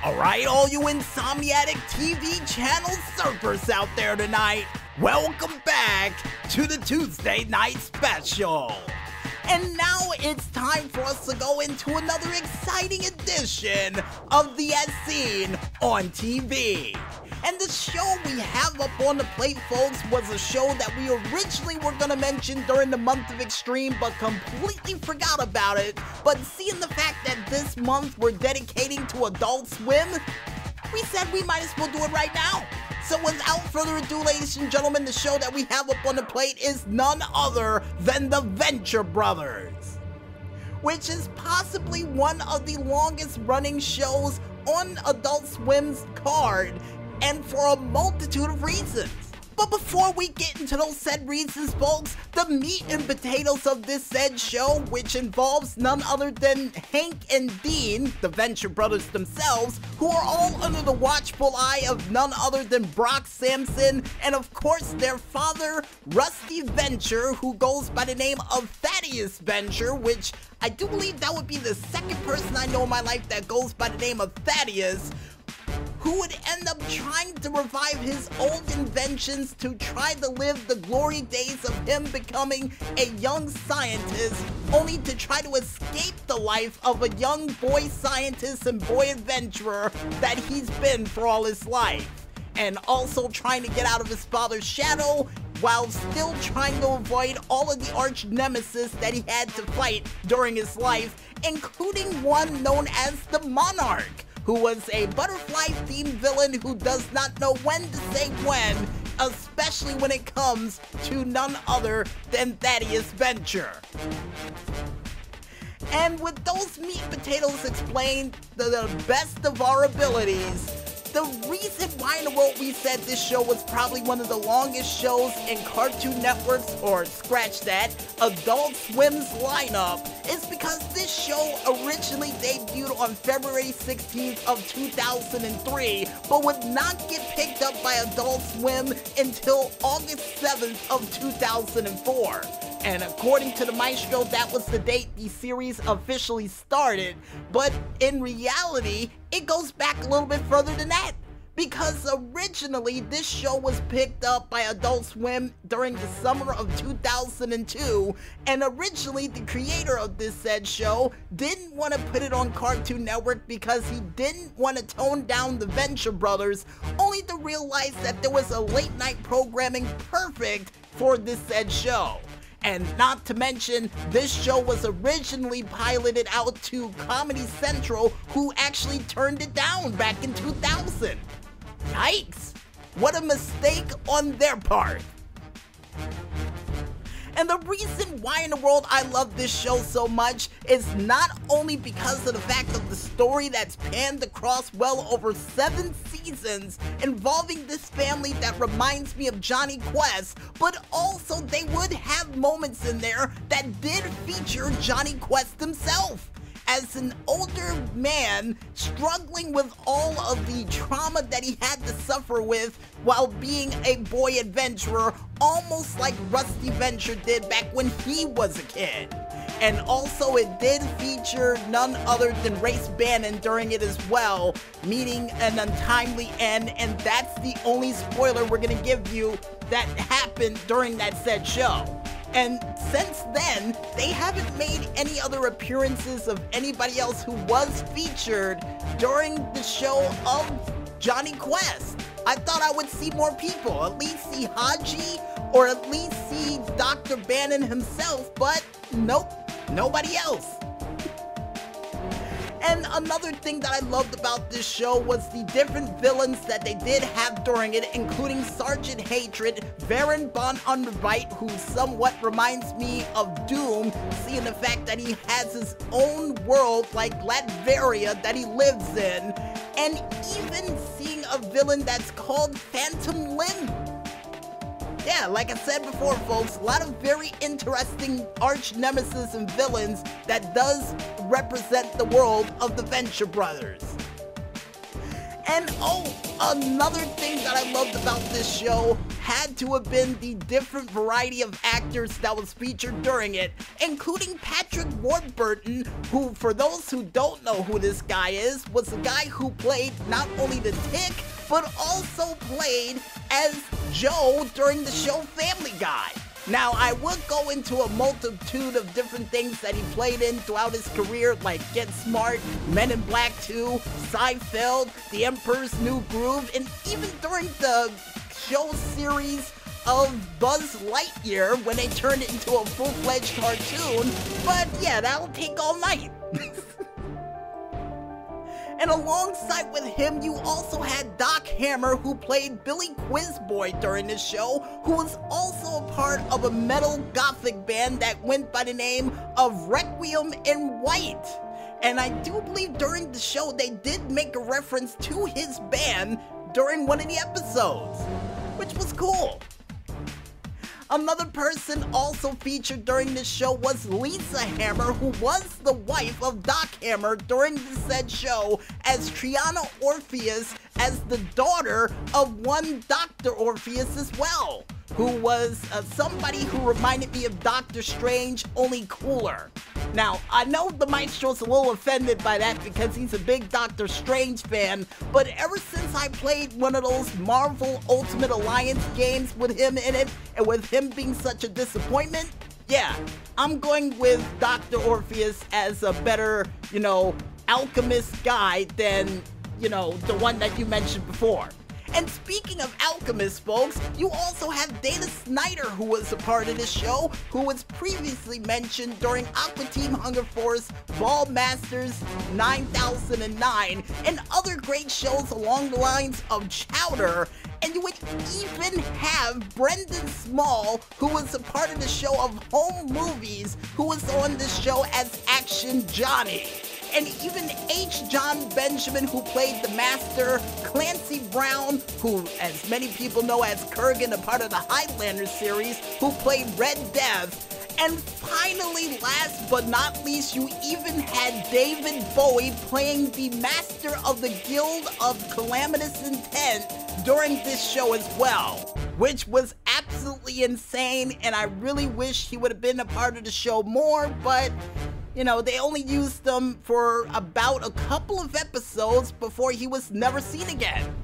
Alright, all you insomniatic TV channel surfers out there tonight, welcome back to the Tuesday Night Special. And now it's time for us to go into another exciting edition of the As Seen on TV. And the show we have up on the plate, folks, was a show that we originally were going to mention during the month of Extreme, but completely forgot about it. But seeing the fact that this month we're dedicating to Adult Swim, we said we might as well do it right now. So without further ado, ladies and gentlemen, the show that we have up on the plate is none other than the Venture Brothers, which is possibly one of the longest running shows on Adult Swim's card, and for a multitude of reasons. But before we get into those said reasons, folks, the meat and potatoes of this said show, which involves none other than Hank and Dean, the Venture Brothers themselves, who are all under the watchful eye of none other than Brock Sampson, and of course their father, Rusty Venture, who goes by the name of Thaddeus Venture, which I do believe that would be the second person I know in my life that goes by the name of Thaddeus, who would end up trying to revive his old inventions to try to live the glory days of him becoming a young scientist, only to try to escape the life of a young boy scientist and boy adventurer that he's been for all his life, and also trying to get out of his father's shadow while still trying to avoid all of the arch nemesis that he had to fight during his life, including one known as the Monarch, who was a butterfly-themed villain who does not know when to say when, especially when it comes to none other than Thaddeus Venture. And with those meat potatoes explained to the best of our abilities, the reason why in the world we said this show was probably one of the longest shows in Cartoon Network's, or scratch that, Adult Swim's lineup, is because this show originally debuted on February 16th of 2003, but would not get picked up by Adult Swim until August 7th of 2004. And according to the Maestro, that was the date the series officially started, but in reality, it goes back a little bit further than that, because originally this show was picked up by Adult Swim during the summer of 2002, and originally the creator of this said show didn't want to put it on Cartoon Network because he didn't want to tone down the Venture Brothers, only to realize that there was a late night programming perfect for this said show. And not to mention, this show was originally piloted out to Comedy Central, who actually turned it down back in 2000. Yikes! What a mistake on their part. And the reason why in the world I love this show so much is not only because of the fact of the story that's panned across well over 7 seasons involving this family that reminds me of Johnny Quest, but also they would have moments in there that did feature Johnny Quest himself as an older man struggling with all of the trauma that he had to suffer with while being a boy adventurer, almost like Rusty Venture did back when he was a kid. And also it did feature none other than Race Bannon during it as well, meeting an untimely end, and that's the only spoiler we're gonna give you that happened during that said show. And since then, they haven't made any other appearances of anybody else who was featured during the show of Johnny Quest. I thought I would see more people, at least see Haji, or at least see Dr. Bannon himself, but nope, nobody else. And another thing that I loved about this show was the different villains that they did have during it, including Sergeant Hatred, Baron von Underbite, who somewhat reminds me of Doom, seeing the fact that he has his own world like Latveria that he lives in, and even seeing a villain that's called Phantom Limb. Yeah, like I said before, folks, a lot of very interesting arch nemesis and villains that does represent the world of the Venture Brothers. And oh, Another thing that I loved about this show had to have been the different variety of actors that was featured during it, including Patrick Warburton, who, for those who don't know who this guy is, was the guy who played not only the Tick, but also played as Joe during the show Family Guy. Now, I would go into a multitude of different things that he played in throughout his career, like Get Smart, Men in Black 2, Seinfeld, The Emperor's New Groove, and even during the show series of Buzz Lightyear when they turned it into a full-fledged cartoon. But yeah, that'll take all night. And alongside with him, you also had Doc Hammer, who played Billy Quizboy during the show, who was also a part of a metal gothic band that went by the name of Requiem in White. And I do believe during the show they did make a reference to his band during one of the episodes, which was cool. Another person also featured during this show was Lisa Hammer, who was the wife of Doc Hammer during the said show, as Triana Orpheus, as the daughter of one Dr. Orpheus as well, who was somebody who reminded me of Doctor Strange, only cooler. Now, I know the Maestro's a little offended by that because he's a big Doctor Strange fan, but ever since I played one of those Marvel Ultimate Alliance games with him in it, and with him being such a disappointment, yeah, I'm going with Dr. Orpheus as a better, alchemist guy than, the one that you mentioned before. And speaking of alchemists, folks, you also have Dana Snyder, who was a part of this show, who was previously mentioned during Aqua Team Hunger Force, Ball Masters 9009, and other great shows along the lines of Chowder. And you would even have Brendan Small, who was a part of the show of Home Movies, who was on this show as Action Johnny. And even H. John Benjamin, who played the Master, Clancy Brown, who, as many people know as Kurgan, a part of the Highlander series, who played Red Death. And finally, last but not least, you even had David Bowie playing the Master of the Guild of Calamitous Intent during this show as well, which was absolutely insane, and I really wish he would have been a part of the show more, but they only used them for about a couple of episodes before he was never seen again.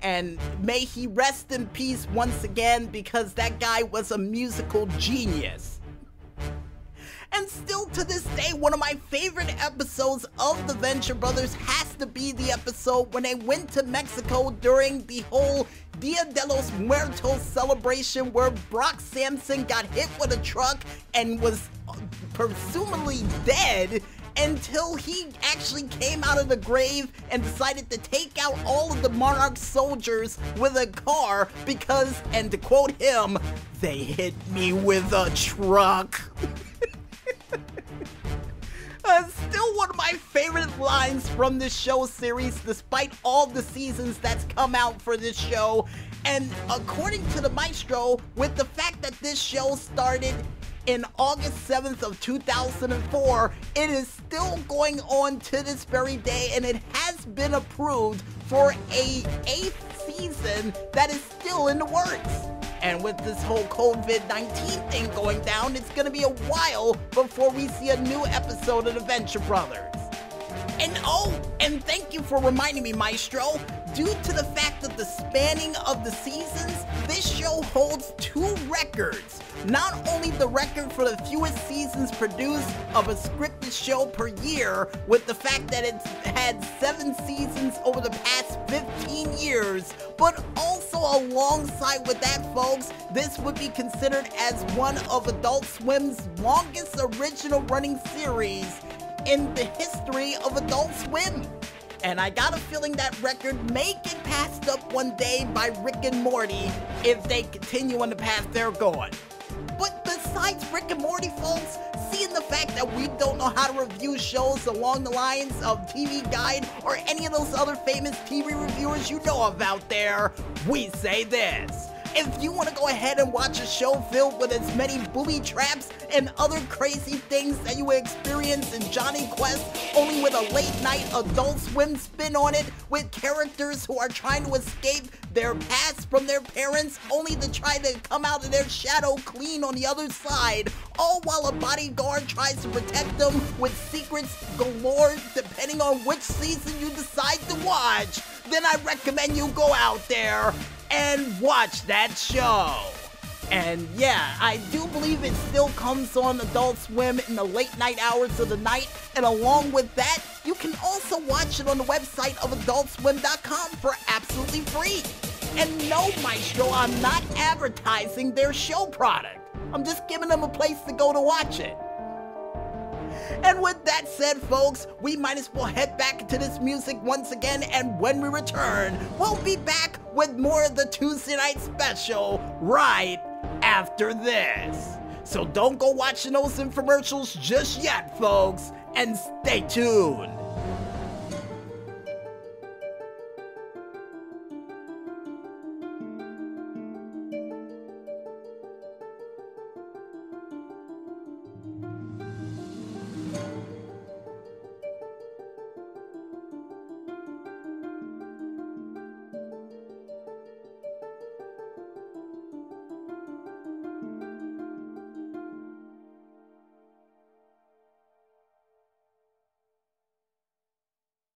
And may he rest in peace once again, because that guy was a musical genius. And still to this day, one of my favorite episodes of the Venture Brothers has to be the episode when they went to Mexico during the whole Dia de los Muertos celebration, where Brock Sampson got hit with a truck and was presumably dead until he actually came out of the grave and decided to take out all of the Monarch soldiers with a car because, and to quote him, "They hit me with a truck." Still one of my favorite lines from this show series, despite all the seasons that's come out for this show. And according to the Maestro, with the fact that this show started in August 7th of 2004, it is still going on to this very day, and it has been approved for a 8th season that is still in the works. And with this whole COVID-19 thing going down, it's gonna be a while before we see a new episode of the Venture Brothers. And thank you for reminding me, Maestro. Due to the fact of the spanning of the seasons, this show holds 2 records. Not only the record for the fewest seasons produced of a scripted show per year, with the fact that it's had 7 seasons over the past 15 years, but also alongside with that, folks, this would be considered as one of Adult Swim's longest original running series in the history of Adult Swim. And I got a feeling that record may get passed up one day by Rick and Morty if they continue on the path they're going. But besides Rick and Morty, folks, seeing the fact that we don't know how to review shows along the lines of TV Guide or any of those other famous TV reviewers you know of out there, we say this: If you want to go ahead and watch a show filled with as many booby traps and other crazy things that you would experience in Johnny Quest, only with a late night Adult Swim spin on it, with characters who are trying to escape their past from their parents, only to try to come out of their shadow clean on the other side, all while a bodyguard tries to protect them with secrets galore depending on which season you decide to watch, then I recommend you go out there and watch that show. And yeah, I do believe it still comes on Adult Swim in the late night hours of the night, and along with that, you can also watch it on the website of AdultSwim.com for absolutely free. And no, Maestro, I'm not advertising their show product. I'm just giving them a place to go to watch it. And with that said, folks, we might as well head back into this music once again, and when we return, we'll be back with more of the Tuesday Night Special right after this. So don't go watching those infomercials just yet, folks, and stay tuned.